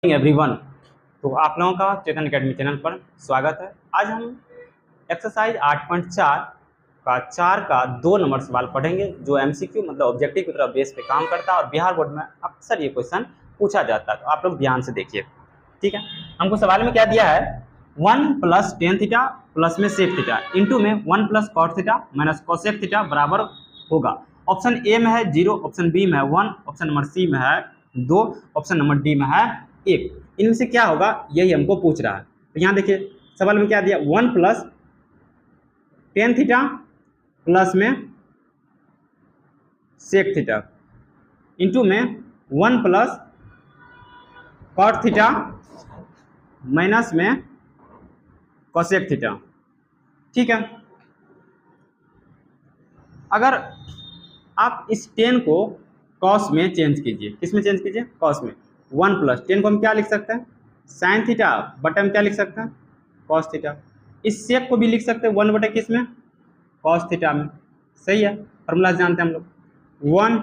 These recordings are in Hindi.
एवरीवन, तो आप लोगों का चेतन एकेडमी चैनल पर स्वागत है। आज हम एक्सरसाइज 8.4 का 4 का 2 नंबर सवाल पढ़ेंगे जो एमसीक्यू मतलब ऑब्जेक्टिव की तरफ बेस पे काम करता है और बिहार बोर्ड में अक्सर ये क्वेश्चन पूछा जाता है। तो आप लोग ध्यान से देखिए, ठीक है। हमको सवाल में क्या दिया है, 1 + tan थीटा प्लस में sec थीटा इंटू में 1 + cot theta minus cosec theta बराबर होगा। ऑप्शन ए में है 0, ऑप्शन बी में है 1, ऑप्शन नंबर सी में है 2, ऑप्शन नंबर डी में है 1। इनमें से क्या होगा यही हमको पूछ रहा है। तो यहाँ देखिए सवाल में क्या दिया, 1 + tan थीटा प्लस में sec थीटा इंटू में 1 + cot थीटा माइनस में cosec थीटा। ठीक है, अगर आप इस tan को cos में चेंज कीजिए, किस में चेंज कीजिए, cos में। 1 + tan को हम क्या लिख सकते हैं, sin थीटा बटे में क्या लिख सकते हैं, cos थीटा। इस sec को भी लिख सकते हैं 1 बटे किस में, cos थीटा में। सही है, फॉर्मूला जानते हैं हम लोग। 1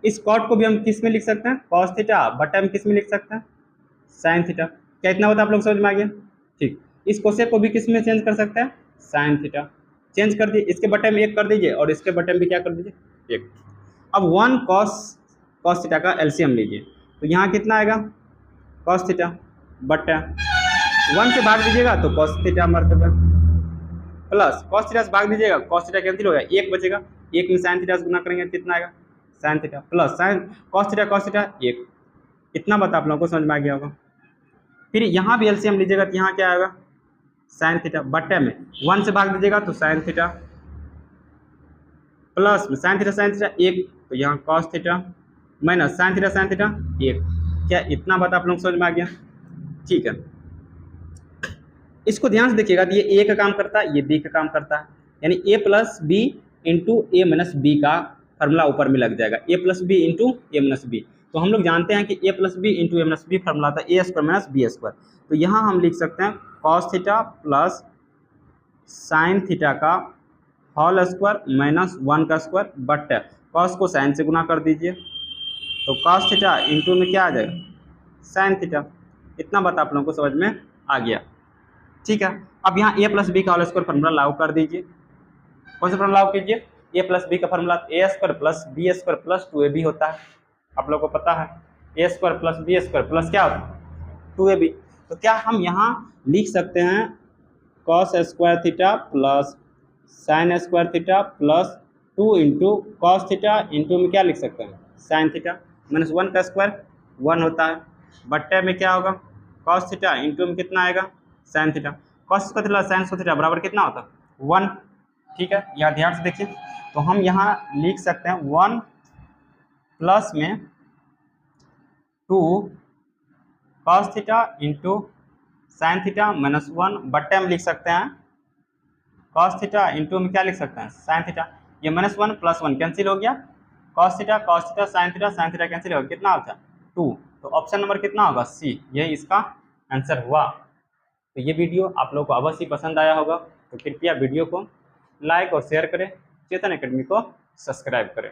इस cot को भी हम किस में लिख सकते हैं, cos थीटा बटे में किस में लिख सकते हैं, sin थीटा। क्या इतना होता है आप लोग समझ में आ गया। ठीक, इस cosec को भी किस में चेंज कर सकते हैं, sin थीटा। चेंज कर दिए, इसके बटे में 1 कर दीजिए और इसके बटे में भी क्या कर दीजिए, 1। अब 1 cos थीटा का एलसीएम लीजिए, तो यहाँ कितना आएगा, cos थीटा बटे 1 से भाग दीजिएगा तो cos थीटा मर्तबा प्लस cos थीटा से भाग दीजिएगा, cos थीटा कैंसिल हो गया, 1 बचेगा। 1 में sin थीटा से गुना करेंगे कितना आएगा, sin theta plus sin cos theta 1। इतना बात आप लोगों को समझ में आ गया होगा। फिर यहाँ भी एलसीएम लीजिएगा तो यहाँ क्या आएगा, sin थीटा बटे में 1 से भाग दीजिएगा तो sin थीटा प्लस में sin थीटा 1, तो यहाँ cos theta minus sin theta 1। क्या इतना बात आप लोग समझ में आ गया। ठीक है, इसको ध्यान से देखिएगा, ये ए का काम करता है, ये बी का काम करता है, यानी a + b into A minus B का फॉर्मूला ऊपर में लग जाएगा, a + b into A minus B. तो हम लोग जानते हैं कि a + b into A minus B formula था a² माइनस b²। तो यहाँ हम लिख सकते हैं cos theta plus sin theta का होल स्क्वायर माइनस 1 का स्क्वायर बट cos को sin से गुना कर दीजिए, तो cos थीटा इंटू में क्या आ जाएगा, sin थीटा। इतना बात आप लोगों को समझ में आ गया। ठीक है, अब यहाँ a + b का होल स्क्वायर फॉर्मूला लागू कर दीजिए। कौन सा फॉर्मूला लागू कीजिए, a + b का formula a² plus b² plus 2ab होता है, आप लोगों को पता है। a² प्लस b² प्लस क्या होता है, 2ab। तो क्या हम यहाँ लिख सकते हैं cos² theta plus sin² theta plus 2 into cos theta into में क्या लिख सकते हैं, sin थीटा माइनस 1 का स्क्वायर 1 होता है बट्टे में क्या होगा, cos थीटा इंटू में कितना आएगा, sin थीटा। cos का थीटा sin थीटा बराबर कितना होता है, 1। ठीक है, यहाँ ध्यान से देखिए, तो हम यहाँ लिख सकते हैं 1 प्लस में 2 cos theta into sin theta minus 1 बट्टे में लिख सकते हैं cos थीटा इंटू में क्या लिख सकते हैं, sin थीटा। ये -1 + 1 कैंसिल हो गया, cos theta sin theta cancel हो गया, कितना होता है 2। तो ऑप्शन नंबर कितना होगा, सी, यही इसका आंसर हुआ। तो ये वीडियो आप लोगों को अवश्य पसंद आया होगा, तो कृपया वीडियो को लाइक और शेयर करें, चेतन एकेडमी को सब्सक्राइब करें।